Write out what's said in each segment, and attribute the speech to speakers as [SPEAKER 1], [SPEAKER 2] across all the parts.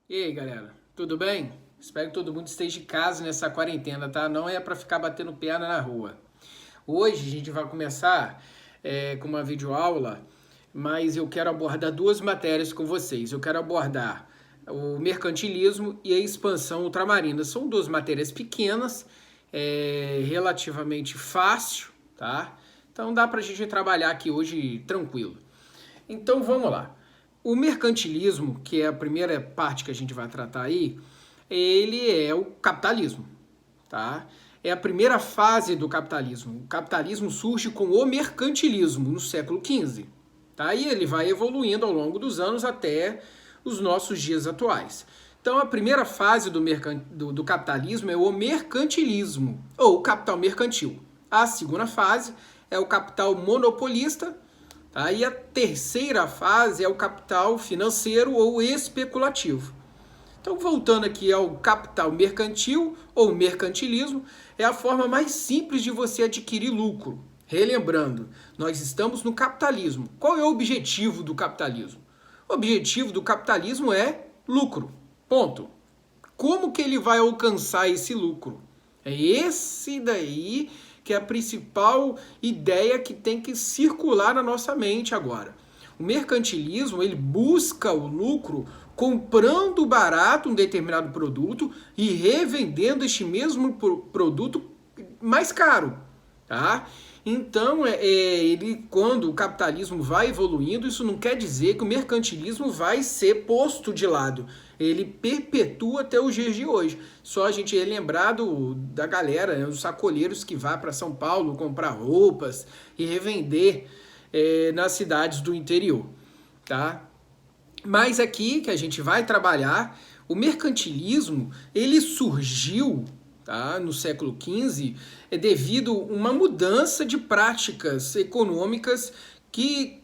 [SPEAKER 1] E aí, galera, tudo bem? Espero que todo mundo esteja em casa nessa quarentena, tá? Não é para ficar batendo perna na rua. Hoje a gente vai começar com uma videoaula, mas eu quero abordar duas matérias com vocês. Eu quero abordar o mercantilismo e a expansão ultramarina. São duas matérias pequenas, relativamente fácil, tá? Então dá pra gente trabalhar aqui hoje tranquilo. Então vamos lá. O mercantilismo, que é a primeira parte que a gente vai tratar aí, ele é o capitalismo, tá? É a primeira fase do capitalismo. O capitalismo surge com o mercantilismo no século XV, tá? E ele vai evoluindo ao longo dos anos até os nossos dias atuais. Então a primeira fase do capitalismo é o mercantilismo, ou capital mercantil. A segunda fase é o capital monopolista. Aí a terceira fase é o capital financeiro ou especulativo. Então, voltando aqui ao capital mercantil ou mercantilismo, é a forma mais simples de você adquirir lucro. Relembrando, nós estamos no capitalismo. Qual é o objetivo do capitalismo? O objetivo do capitalismo é lucro. Ponto. Como que ele vai alcançar esse lucro? É esse daí que é a principal ideia que tem que circular na nossa mente agora. O mercantilismo, ele busca o lucro comprando barato um determinado produto e revendendo este mesmo produto mais caro, tá? Então, quando o capitalismo vai evoluindo, isso não quer dizer que o mercantilismo vai ser posto de lado. Ele perpetua até os dias de hoje. Só a gente é lembrado da galera, né, os sacoleiros que vão para São Paulo comprar roupas e revender nas cidades do interior, tá? Mas aqui que a gente vai trabalhar, o mercantilismo, ele surgiu, tá, no século XV, devido a uma mudança de práticas econômicas que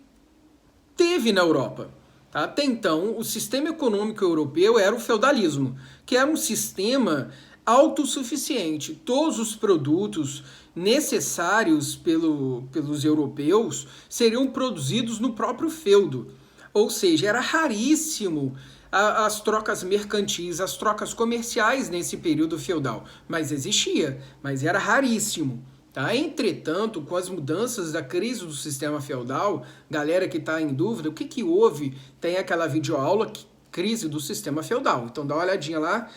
[SPEAKER 1] teve na Europa. Tá? Até então, o sistema econômico europeu era o feudalismo, que era um sistema autossuficiente. Todos os produtos necessários pelos europeus seriam produzidos no próprio feudo. Ou seja, era raríssimo as trocas mercantis, as trocas comerciais nesse período feudal. Mas existia, mas era raríssimo. Tá? Entretanto, com as mudanças da crise do sistema feudal, galera que está em dúvida, o que houve? Tem aquela videoaula, crise do sistema feudal. Então dá uma olhadinha lá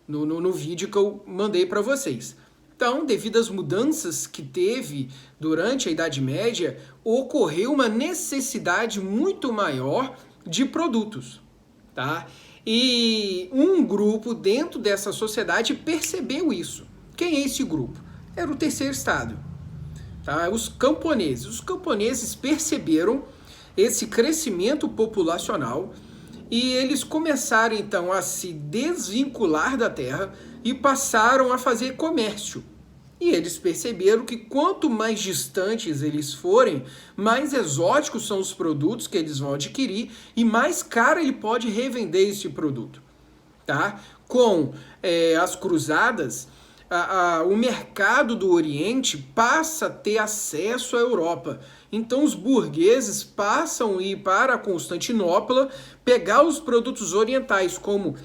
[SPEAKER 1] no vídeo que eu mandei para vocês. Então, devido às mudanças que teve durante a Idade Média, ocorreu uma necessidade muito maior de produtos, tá? E um grupo dentro dessa sociedade percebeu isso. Quem é esse grupo? Era o terceiro estado, tá? Os camponeses. Os camponeses perceberam esse crescimento populacional e eles começaram então a se desvincular da terra e passaram a fazer comércio. E eles perceberam que quanto mais distantes eles forem, mais exóticos são os produtos que eles vão adquirir e mais caro ele pode revender esse produto. Tá? Com as cruzadas, o mercado do Oriente passa a ter acesso à Europa. Então os burgueses passam a ir para Constantinopla pegar os produtos orientais, como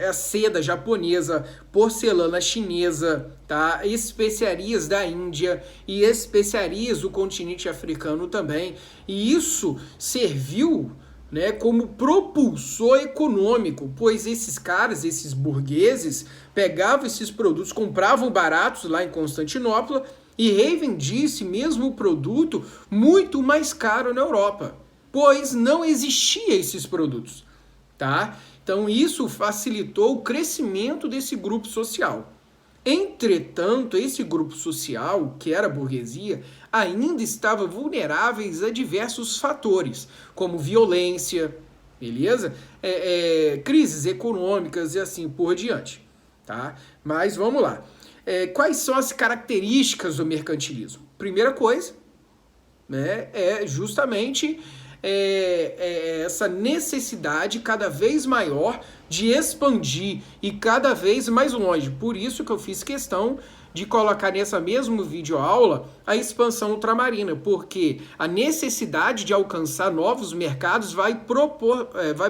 [SPEAKER 1] a seda japonesa, porcelana chinesa, tá? Especiarias da Índia e especiarias do continente africano também. E isso serviu, né, como propulsor econômico, pois esses caras, esses burgueses, pegavam esses produtos, compravam baratos lá em Constantinopla e revendiam esse mesmo produto muito mais caro na Europa, pois não existiam esses produtos, tá? Então isso facilitou o crescimento desse grupo social. Entretanto, esse grupo social, que era a burguesia, ainda estava vulneráveis a diversos fatores, como violência, beleza? Crises econômicas e assim por diante, tá? Mas vamos lá. Quais são as características do mercantilismo? Primeira coisa, né, é justamente essa necessidade cada vez maior de expandir e cada vez mais longe. Por isso que eu fiz questão de colocar nessa mesma videoaula a expansão ultramarina, porque a necessidade de alcançar novos mercados vai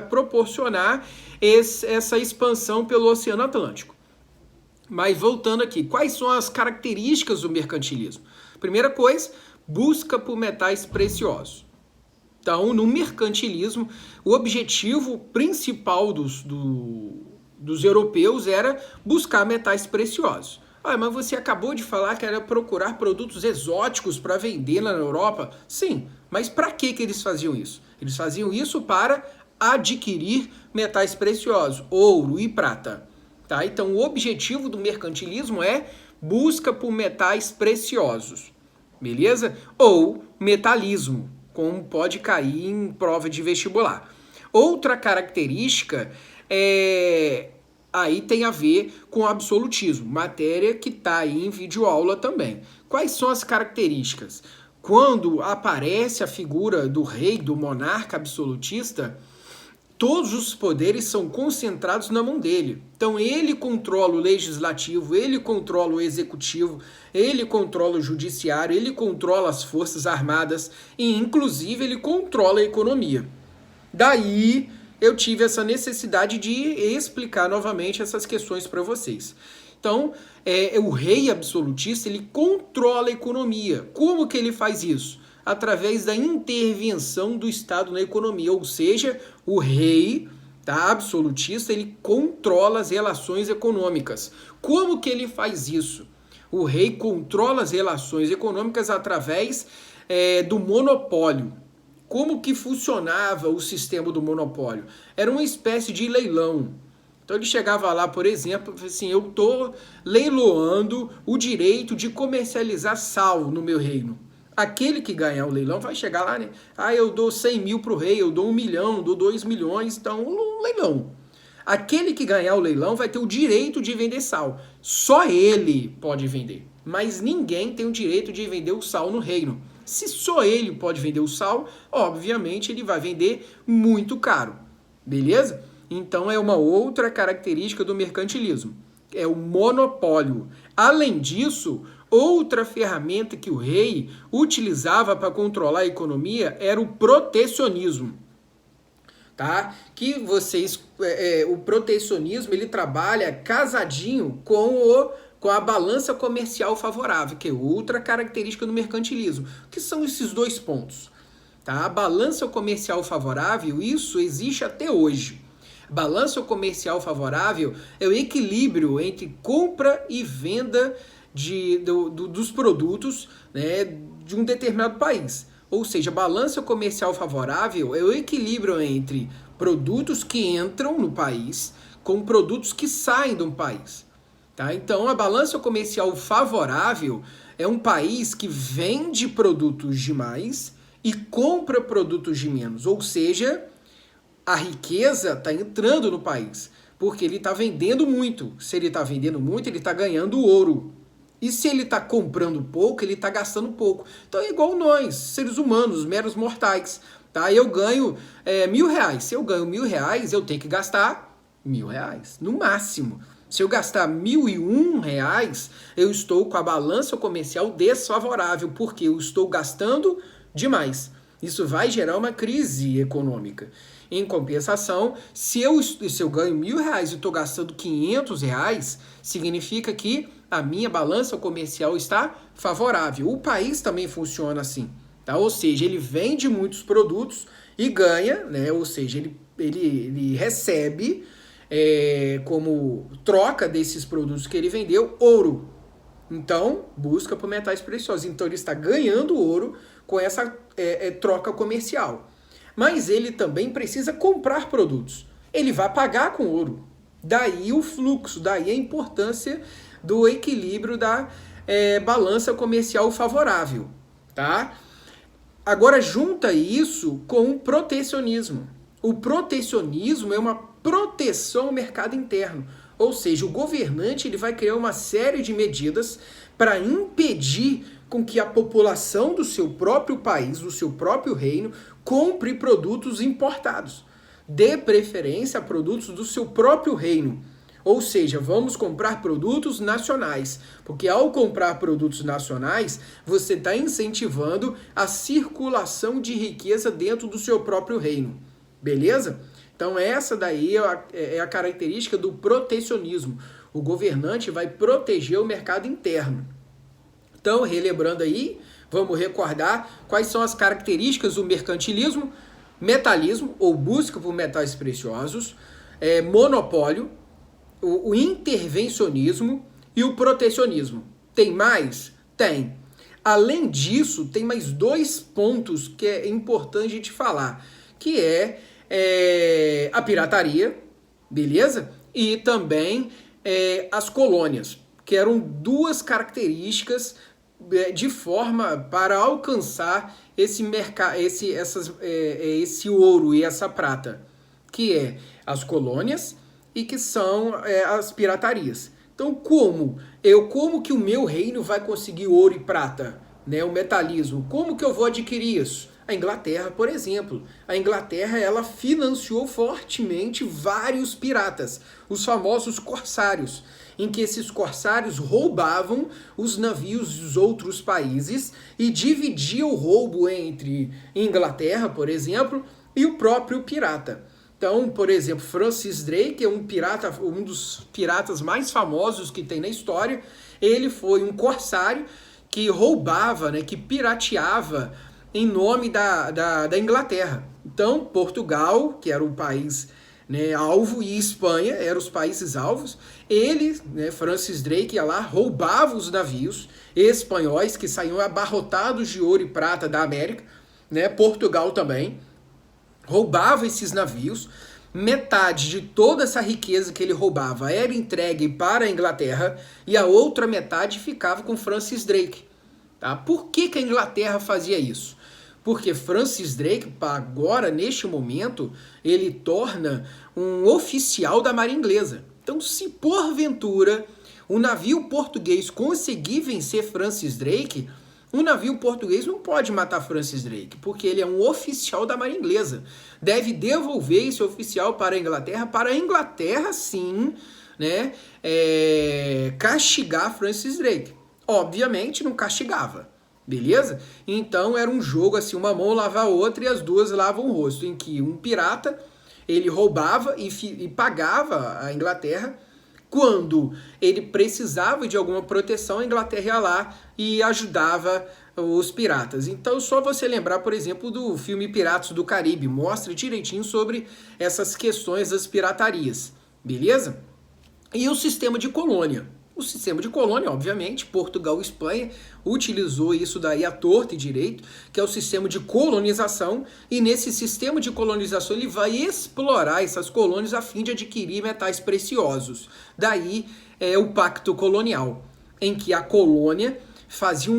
[SPEAKER 1] proporcionar essa expansão pelo Oceano Atlântico. Mas voltando aqui, quais são as características do mercantilismo? Primeira coisa, busca por metais preciosos. Então, no mercantilismo, o objetivo principal dos europeus era buscar metais preciosos. Ah, mas você acabou de falar que era procurar produtos exóticos para vender na Europa? Sim, mas para que eles faziam isso? Eles faziam isso para adquirir metais preciosos, ouro e prata. Tá? Então, o objetivo do mercantilismo é busca por metais preciosos, beleza? Ou metalismo, como pode cair em prova de vestibular. Outra característica aí tem a ver com absolutismo, matéria que está aí em videoaula também. Quais são as características? Quando aparece a figura do rei, do monarca absolutista, todos os poderes são concentrados na mão dele. Então ele controla o legislativo, ele controla o executivo, ele controla o judiciário, ele controla as forças armadas e inclusive ele controla a economia. Daí eu tive essa necessidade de explicar novamente essas questões para vocês. Então, o rei absolutista, ele controla a economia. Como que ele faz isso? Através da intervenção do Estado na economia, ou seja, o rei absolutista, ele controla as relações econômicas. Como que ele faz isso? O rei controla as relações econômicas através do monopólio. Como que funcionava o sistema do monopólio? Era uma espécie de leilão. Então ele chegava lá, por exemplo, assim, eu estou leiloando o direito de comercializar sal no meu reino. Aquele que ganhar o leilão vai chegar lá, né? Ah, eu dou 100 mil para o rei, eu dou 1 milhão, dou 2 milhões, então um leilão. Aquele que ganhar o leilão vai ter o direito de vender sal. Só ele pode vender, mas ninguém tem o direito de vender o sal no reino. Se só ele pode vender o sal, obviamente ele vai vender muito caro, beleza? Então é uma outra característica do mercantilismo, é o monopólio. Além disso, outra ferramenta que o rei utilizava para controlar a economia era o protecionismo. Tá? Que o protecionismo ele trabalha casadinho com a balança comercial favorável, que é outra característica do mercantilismo. O que são esses dois pontos? Tá? A balança comercial favorável, isso existe até hoje. Balança comercial favorável é o equilíbrio entre compra e venda dos produtos, né, de um determinado país. Ou seja, balança comercial favorável é o equilíbrio entre produtos que entram no país com produtos que saem do país. Tá? Então, a balança comercial favorável é um país que vende produtos de mais e compra produtos de menos. Ou seja, a riqueza está entrando no país, porque ele está vendendo muito. Se ele está vendendo muito, ele está ganhando ouro. E se ele está comprando pouco, ele está gastando pouco. Então é igual nós, seres humanos, meros mortais. Tá? Eu ganho R$1.000. Se eu ganho R$1.000, eu tenho que gastar R$1.000, no máximo. Se eu gastar R$1.001, eu estou com a balança comercial desfavorável, porque eu estou gastando demais. Isso vai gerar uma crise econômica. Em compensação, se eu ganho R$1.000 e estou gastando R$500, significa que a minha balança comercial está favorável. O país também funciona assim, tá? Ou seja, ele vende muitos produtos e ganha, né? Ou seja, ele recebe como troca desses produtos que ele vendeu, ouro. Então, busca por metais preciosos. Então, ele está ganhando ouro com essa troca comercial. Mas ele também precisa comprar produtos. Ele vai pagar com ouro. Daí o fluxo, daí a importância do equilíbrio da balança comercial favorável. Tá? Agora, junta isso com o protecionismo. O protecionismo é uma proteção ao mercado interno. Ou seja, o governante ele vai criar uma série de medidas para impedir com que a população do seu próprio país, do seu próprio reino, compre produtos importados. Dê preferência a produtos do seu próprio reino. Ou seja, vamos comprar produtos nacionais, porque ao comprar produtos nacionais, você está incentivando a circulação de riqueza dentro do seu próprio reino, beleza? Então essa daí é a característica do protecionismo. O governante vai proteger o mercado interno. Então, relembrando aí, vamos recordar quais são as características do mercantilismo: metalismo, ou busca por metais preciosos, monopólio, o intervencionismo e o protecionismo. Tem mais? Tem. Além disso, tem mais 2 pontos que é importante a gente falar, que é a pirataria, beleza? E também as colônias, que eram 2 características de forma para alcançar esse ouro e essa prata, que é as colônias e que são as piratarias. Então, como que o meu reino vai conseguir ouro e prata, né? O metalismo, como que eu vou adquirir isso? A Inglaterra, por exemplo. A Inglaterra, ela financiou fortemente vários piratas, os famosos corsários, em que esses corsários roubavam os navios dos outros países e dividiam o roubo entre Inglaterra, por exemplo, e o próprio pirata. Então, por exemplo, Francis Drake é um dos piratas mais famosos que tem na história. Ele foi um corsário que roubava, né, que pirateava em nome da Inglaterra. Então, Portugal, que era o país, né, alvo, e Espanha eram os países alvos. Ele, né, Francis Drake, ia lá, roubava os navios espanhóis que saíam abarrotados de ouro e prata da América, né, Portugal também, roubava esses navios. Metade de toda essa riqueza que ele roubava era entregue para a Inglaterra e a outra metade ficava com Francis Drake. Tá? Por que a Inglaterra fazia isso? Porque Francis Drake, agora, neste momento, ele torna um oficial da Marinha Inglesa. Então, se porventura o navio português conseguir vencer Francis Drake, o navio português não pode matar Francis Drake, porque ele é um oficial da Marinha Inglesa. Deve devolver esse oficial para a Inglaterra, sim, né, castigar Francis Drake. Obviamente não castigava, beleza? Então era um jogo assim, uma mão lava a outra e as duas lavam o rosto, em que um pirata, ele roubava e pagava a Inglaterra. Quando ele precisava de alguma proteção, a Inglaterra ia lá e ajudava os piratas. Então, só você lembrar, por exemplo, do filme Piratas do Caribe, mostra direitinho sobre essas questões das piratarias, beleza? E o sistema de colônia. O sistema de colônia, obviamente, Portugal e Espanha utilizou isso daí à torta e direito, que é o sistema de colonização, e nesse sistema de colonização ele vai explorar essas colônias a fim de adquirir metais preciosos. Daí o pacto colonial, em que a colônia fazia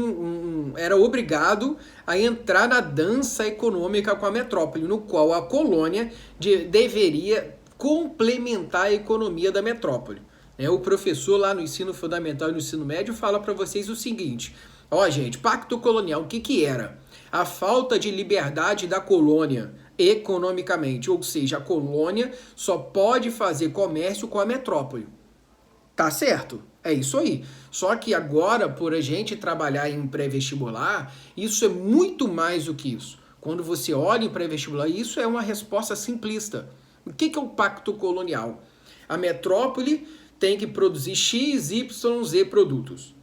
[SPEAKER 1] era obrigado a entrar na dança econômica com a metrópole, no qual a colônia deveria complementar a economia da metrópole. O professor lá no ensino fundamental e no ensino médio fala para vocês o seguinte: gente, pacto colonial, o que era? A falta de liberdade da colônia economicamente, ou seja, a colônia só pode fazer comércio com a metrópole. Tá certo? É isso aí. Só que agora, por a gente trabalhar em pré-vestibular, isso é muito mais do que isso. Quando você olha em pré-vestibular, isso é uma resposta simplista. O que é o pacto colonial? A metrópole tem que produzir X, Y, Z produtos.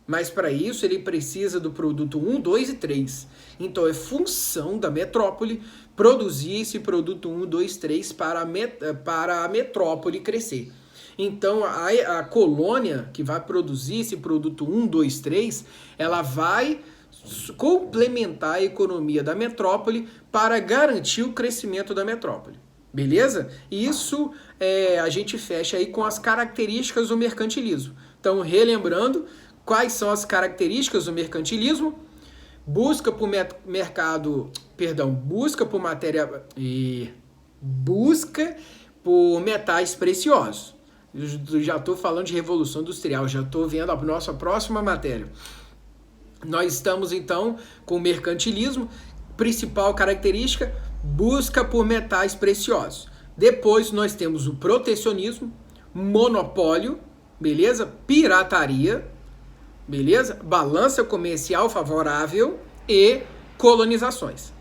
[SPEAKER 1] Mas para isso ele precisa do produto 1, 2 e 3. Então é função da metrópole produzir esse produto 1, 2, 3 para a metrópole crescer. Então a colônia que vai produzir esse produto 1, 2, 3, ela vai complementar a economia da metrópole para garantir o crescimento da metrópole. Beleza? Isso a gente fecha aí com as características do mercantilismo. Então, relembrando, quais são as características do mercantilismo? Busca por metais preciosos. Eu já estou falando de Revolução Industrial, já estou vendo a nossa próxima matéria. Nós estamos, então, com o mercantilismo, principal característica, busca por metais preciosos. Depois nós temos o protecionismo, monopólio, beleza? Pirataria, beleza? Balança comercial favorável e colonizações.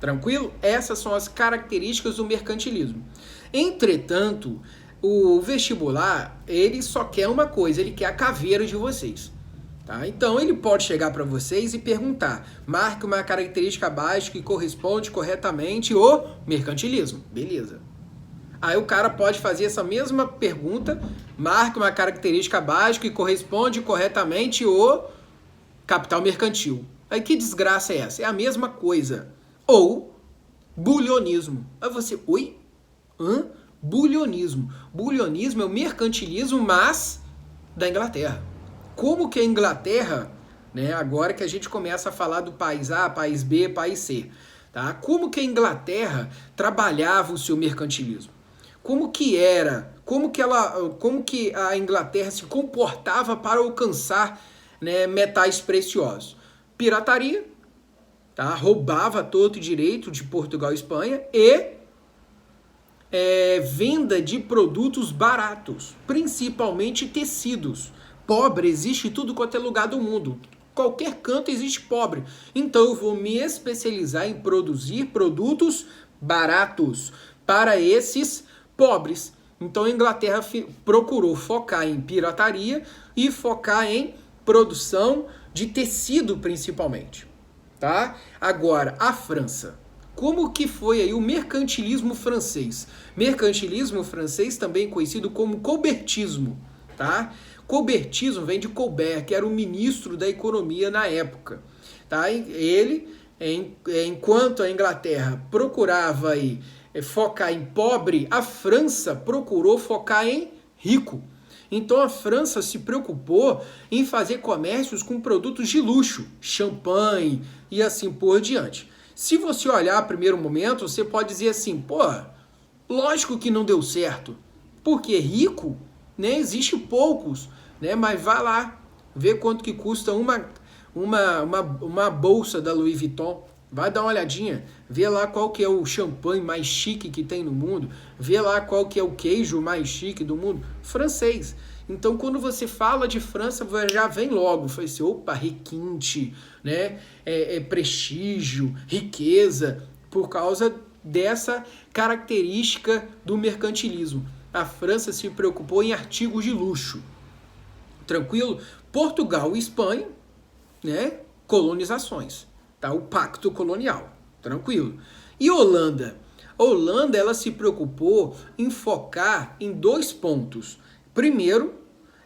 [SPEAKER 1] Tranquilo? Essas são as características do mercantilismo. Entretanto, o vestibular, ele só quer uma coisa, ele quer a caveira de vocês. Tá? Então, ele pode chegar para vocês e perguntar, marque uma característica básica que corresponde corretamente ao mercantilismo. Beleza. Aí o cara pode fazer essa mesma pergunta, marque uma característica básica que corresponde corretamente ao capital mercantil. Aí que desgraça é essa? É a mesma coisa. Ou bulionismo. Aí você, oi? Hã? Bulionismo. Bulionismo é o mercantilismo, mas da Inglaterra. Como que a Inglaterra, né, agora que a gente começa a falar do país A, país B, país C, tá? Como que a Inglaterra trabalhava o seu mercantilismo? Como que era? Como que a Inglaterra se comportava para alcançar, né, metais preciosos? Pirataria, tá? Roubava todo o direito de Portugal e Espanha e venda de produtos baratos, principalmente tecidos. Pobre existe em tudo quanto é lugar do mundo. Qualquer canto existe pobre. Então eu vou me especializar em produzir produtos baratos para esses pobres. Então a Inglaterra procurou focar em pirataria e focar em produção de tecido principalmente. Tá? Agora, a França. Como que foi aí o mercantilismo francês? Mercantilismo francês também conhecido como colbertismo, tá? Colbertismo vem de Colbert, que era o ministro da economia na época, tá? Ele, enquanto a Inglaterra procurava aí focar em pobre, a França procurou focar em rico. Então a França se preocupou em fazer comércios com produtos de luxo, champanhe e assim por diante. Se você olhar a primeiro momento, você pode dizer assim, pô, lógico que não deu certo, porque rico, né, existe poucos, né, mas vai lá, vê quanto que custa uma bolsa da Louis Vuitton, vai dar uma olhadinha, vê lá qual que é o champanhe mais chique que tem no mundo, vê lá qual que é o queijo mais chique do mundo, francês. Então, quando você fala de França, já vem logo, fala assim, opa, requinte, né? Prestígio, riqueza, por causa dessa característica do mercantilismo. A França se preocupou em artigos de luxo. Tranquilo? Portugal e Espanha, né? Colonizações, tá? O pacto colonial. Tranquilo. E Holanda? A Holanda, ela se preocupou em focar em 2 pontos. Primeiro,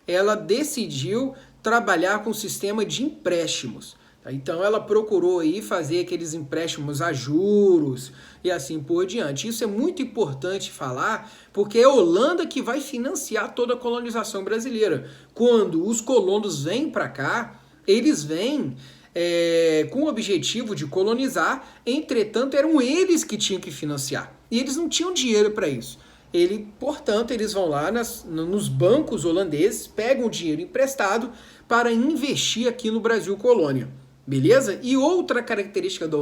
[SPEAKER 1] ela decidiu trabalhar com o sistema de empréstimos. Tá? Então, ela procurou aí fazer aqueles empréstimos a juros e assim por diante. Isso é muito importante falar, porque é a Holanda que vai financiar toda a colonização brasileira. Quando os colonos vêm para cá, eles vêm com o objetivo de colonizar, entretanto, eram eles que tinham que financiar. E eles não tinham dinheiro para isso. Portanto, eles vão lá nos bancos holandeses, pegam o dinheiro emprestado para investir aqui no Brasil colônia. Beleza? E outra característica da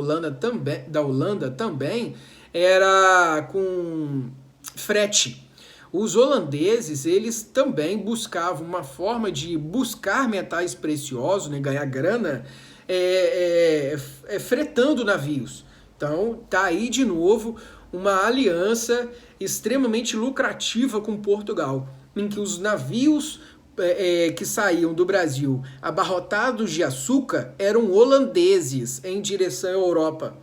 [SPEAKER 1] Holanda também era com frete. Os holandeses, eles também buscavam uma forma de buscar metais preciosos, né, ganhar grana, fretando navios. Então, tá aí de novo uma aliança extremamente lucrativa com Portugal, em que os navios que saíam do Brasil abarrotados de açúcar eram holandeses em direção à Europa.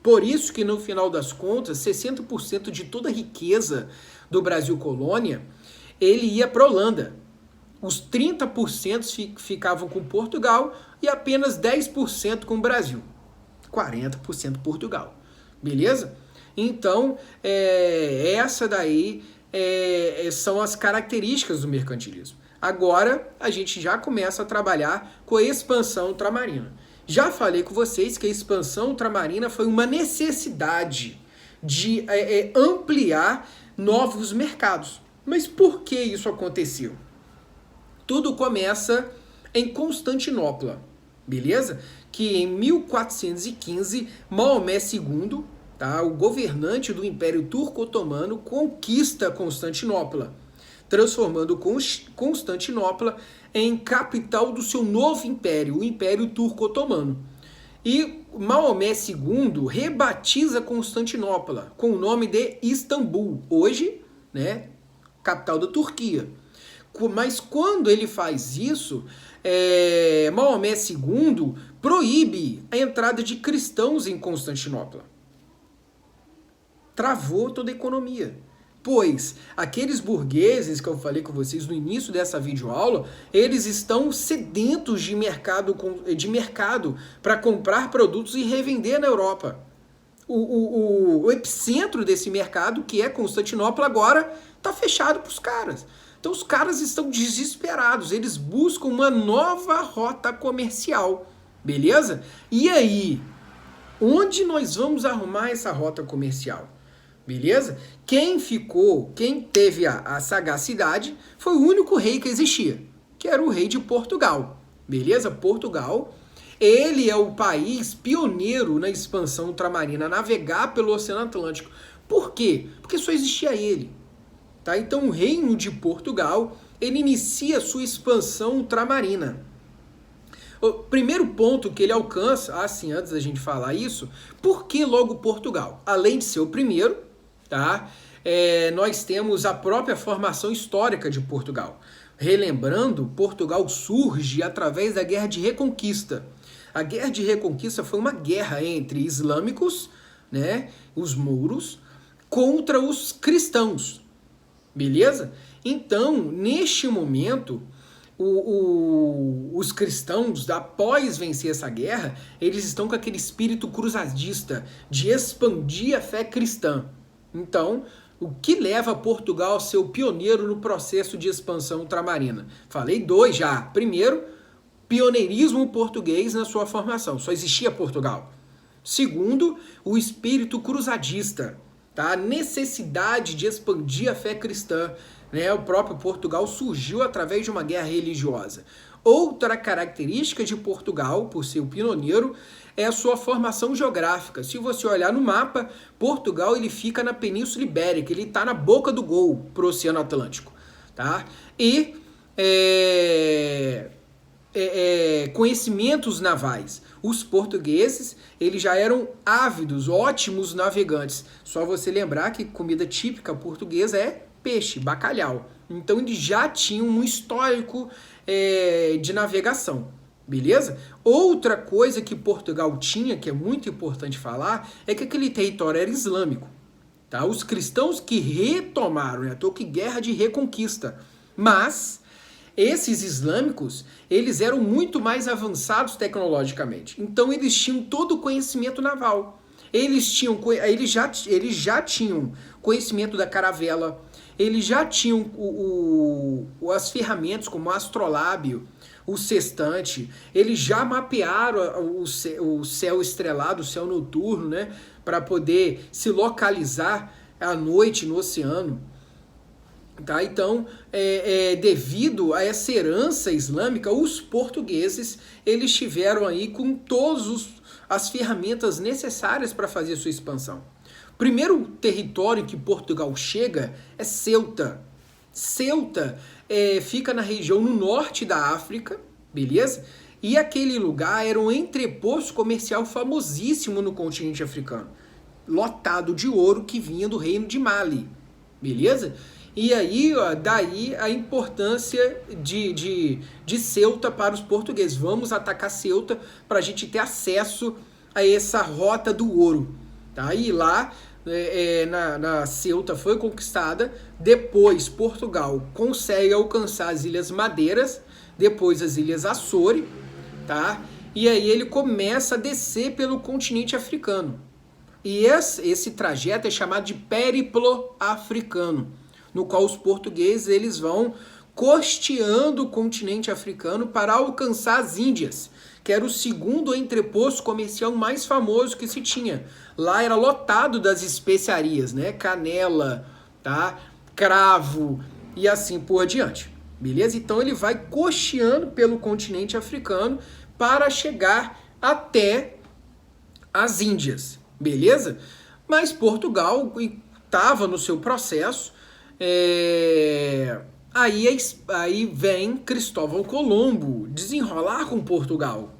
[SPEAKER 1] Por isso que, no final das contas, 60% de toda a riqueza do Brasil colônia, ele ia para a Holanda. Os 30% ficavam com Portugal e apenas 10% com o Brasil. 40% Portugal. Beleza? Então, essa daí são as características do mercantilismo. Agora, a gente já começa a trabalhar com a expansão ultramarina. Já falei com vocês que a expansão ultramarina foi uma necessidade de ampliar novos mercados. Mas por que isso aconteceu? Tudo começa em Constantinopla, beleza? Que em 1415, Maomé II, tá, o governante do Império Turco-Otomano, conquista Constantinopla. transformando Constantinopla em capital do seu novo império, o Império Turco-Otomano. E Maomé II rebatiza Constantinopla com o nome de Istambul, hoje, né, capital da Turquia. Mas quando ele faz isso, Maomé II proíbe a entrada de cristãos em Constantinopla. Travou toda a economia. Pois aqueles burgueses que eu falei com vocês no início dessa videoaula, eles estão sedentos de mercado para comprar produtos e revender na Europa. O epicentro desse mercado, que é Constantinopla, agora está fechado para os caras. Então os caras estão desesperados, eles buscam uma nova rota comercial, beleza? E aí, onde nós vamos arrumar essa rota comercial? Beleza? Quem teve a sagacidade foi o único rei que existia, que era o rei de Portugal. Beleza? Portugal, ele é o país pioneiro na expansão ultramarina, navegar pelo Oceano Atlântico. Por quê? Porque só existia ele. Tá? Então o reino de Portugal, ele inicia sua expansão ultramarina. O primeiro ponto que ele alcança, antes da gente falar isso, por que logo Portugal? Além de ser o primeiro, tá? Nós temos a própria formação histórica de Portugal. Relembrando, Portugal surge através da Guerra de Reconquista. A Guerra de Reconquista foi uma guerra entre islâmicos, né, os mouros, contra os cristãos. Beleza? Então, neste momento, os cristãos, após vencer essa guerra, eles estão com aquele espírito cruzadista de expandir a fé cristã. Então, o que leva Portugal a ser o pioneiro no processo de expansão ultramarina? Falei dois já. Primeiro, pioneirismo português na sua formação. Só existia Portugal. Segundo, o espírito cruzadista. Tá? A necessidade de expandir a fé cristã. Né? O próprio Portugal surgiu através de uma guerra religiosa. Outra característica de Portugal, por ser o pioneiro, é a sua formação geográfica. Se você olhar no mapa, Portugal ele fica na Península Ibérica, ele está na boca do gol para o Oceano Atlântico. Tá? E conhecimentos navais. Os portugueses eles já eram ávidos, ótimos navegantes. Só você lembrar que comida típica portuguesa é peixe, bacalhau. Então eles já tinham um histórico de navegação. Beleza? Outra coisa que Portugal tinha, que é muito importante falar, é que aquele território era islâmico. Tá? Os cristãos que retomaram, né? Que guerra de reconquista. Mas esses islâmicos, eles eram muito mais avançados tecnologicamente. Então eles tinham todo o conhecimento naval. Eles já tinham conhecimento da caravela. Eles já tinham as ferramentas como o astrolábio, o sextante. Eles já mapearam o céu estrelado, o céu noturno, né, para poder se localizar à noite no oceano. Tá? Então, devido a essa herança islâmica, os portugueses eles tiveram aí com todas as ferramentas necessárias para fazer sua expansão. O primeiro território que Portugal chega é Ceuta. Ceuta fica na região no norte da África, beleza? E aquele lugar era um entreposto comercial famosíssimo no continente africano, lotado de ouro que vinha do reino de Mali, beleza? E aí, daí a importância de Ceuta para os portugueses. Vamos atacar Ceuta para a gente ter acesso a essa rota do ouro. Tá? E lá, na Ceuta foi conquistada. Depois, Portugal consegue alcançar as Ilhas Madeiras, depois as Ilhas Açores, tá? E aí ele começa a descer pelo continente africano. E esse trajeto é chamado de Périplo Africano, no qual os portugueses eles vão costeando o continente africano para alcançar as Índias, que era o segundo entreposto comercial mais famoso que se tinha. Lá era lotado das especiarias, né? Canela, tá? Cravo e assim por diante. Beleza? Então ele vai costeando pelo continente africano para chegar até as Índias. Beleza? Mas Portugal estava no seu processo, Aí vem Cristóvão Colombo desenrolar com Portugal,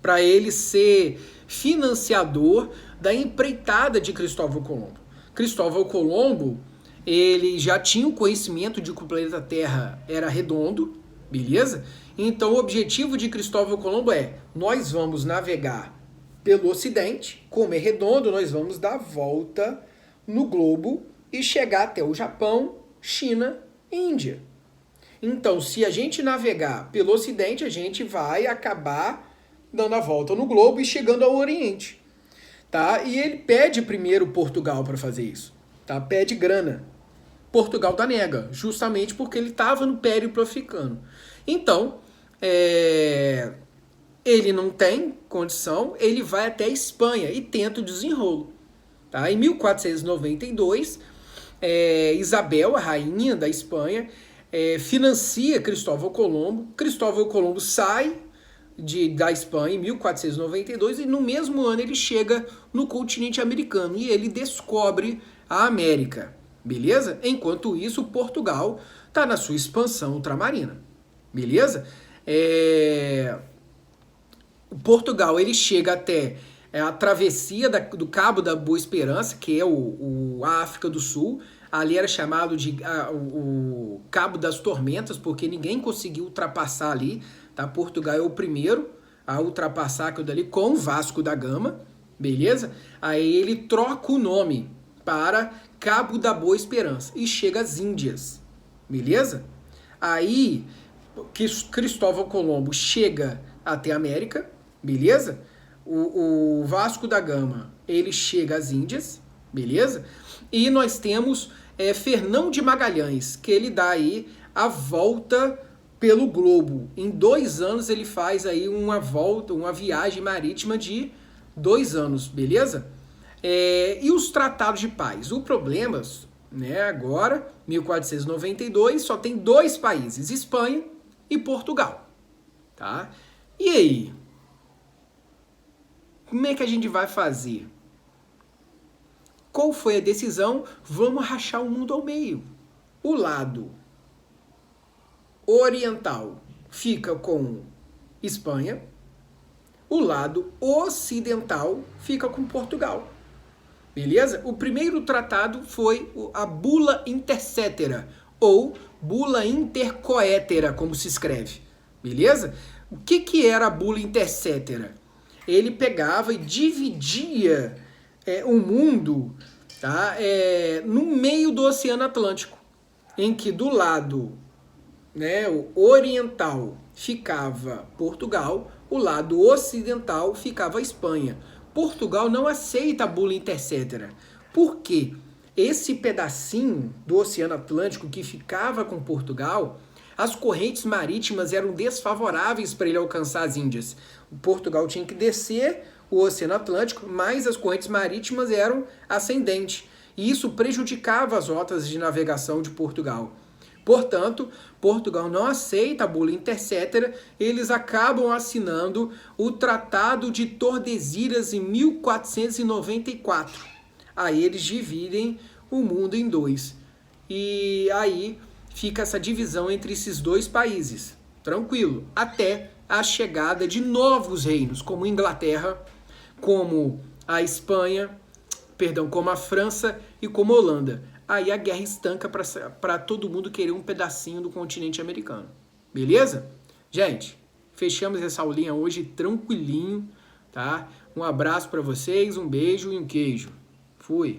[SPEAKER 1] para ele ser financiador da empreitada de Cristóvão Colombo. Cristóvão Colombo, ele já tinha o conhecimento de que o planeta Terra era redondo, beleza? Então o objetivo de Cristóvão Colombo nós vamos navegar pelo Ocidente, como é redondo, nós vamos dar a volta no globo e chegar até o Japão, China e Índia. Então, se a gente navegar pelo Ocidente, a gente vai acabar dando a volta no globo e chegando ao Oriente. Tá? E ele pede primeiro Portugal para fazer isso. Tá? Pede grana. Portugal nega, justamente porque ele estava no périplo africano. Então, ele não tem condição, ele vai até a Espanha e tenta o desenrolo. Tá? Em 1492, Isabel, a rainha da Espanha, financia Cristóvão Colombo. Cristóvão Colombo sai da Espanha em 1492 e no mesmo ano ele chega no continente americano e ele descobre a América, beleza? Enquanto isso, Portugal está na sua expansão ultramarina, beleza? Portugal ele chega até a travessia do Cabo da Boa Esperança, que é a África do Sul. Ali era chamado de o Cabo das Tormentas, porque ninguém conseguiu ultrapassar ali. Tá? Portugal é o primeiro a ultrapassar aquilo dali com Vasco da Gama, beleza? Aí ele troca o nome para Cabo da Boa Esperança e chega às Índias, beleza? Aí Cristóvão Colombo chega até a América, beleza? O Vasco da Gama, ele chega às Índias, beleza? E nós temos Fernão de Magalhães, que ele dá aí a volta pelo globo. Em 2 anos ele faz aí uma volta, uma viagem marítima de 2 anos, beleza? E os tratados de paz? O problema, né, agora, 1492, só tem 2 países, Espanha e Portugal, tá? E aí? Como é que a gente vai fazer? Qual foi a decisão? Vamos rachar o mundo ao meio. O lado oriental fica com Espanha, o lado ocidental fica com Portugal. Beleza? O primeiro tratado foi a Bula Intercetera, ou Bula Intercoetera, como se escreve. Beleza? O que era a Bula Intercetera? Ele pegava e dividia o mundo, tá? No meio do Oceano Atlântico, em que do lado, né, o oriental ficava Portugal, o lado ocidental ficava a Espanha. Portugal não aceita a Bula Intercetera. Por quê? Esse pedacinho do Oceano Atlântico que ficava com Portugal, as correntes marítimas eram desfavoráveis para ele alcançar as Índias. Portugal tinha que descer o Oceano Atlântico, mas as correntes marítimas eram ascendentes. E isso prejudicava as rotas de navegação de Portugal. Portanto, Portugal não aceita a Bula Intercetera, eles acabam assinando o Tratado de Tordesilhas em 1494. Aí eles dividem o mundo em 2. E aí fica essa divisão entre esses 2 países. Tranquilo. Até a chegada de novos reinos, como Inglaterra, como a Espanha, como a França e como a Holanda. Aí a guerra estanca para todo mundo querer um pedacinho do continente americano. Beleza? Gente, fechamos essa aulinha hoje tranquilinho, tá? Um abraço para vocês, um beijo e um queijo. Fui!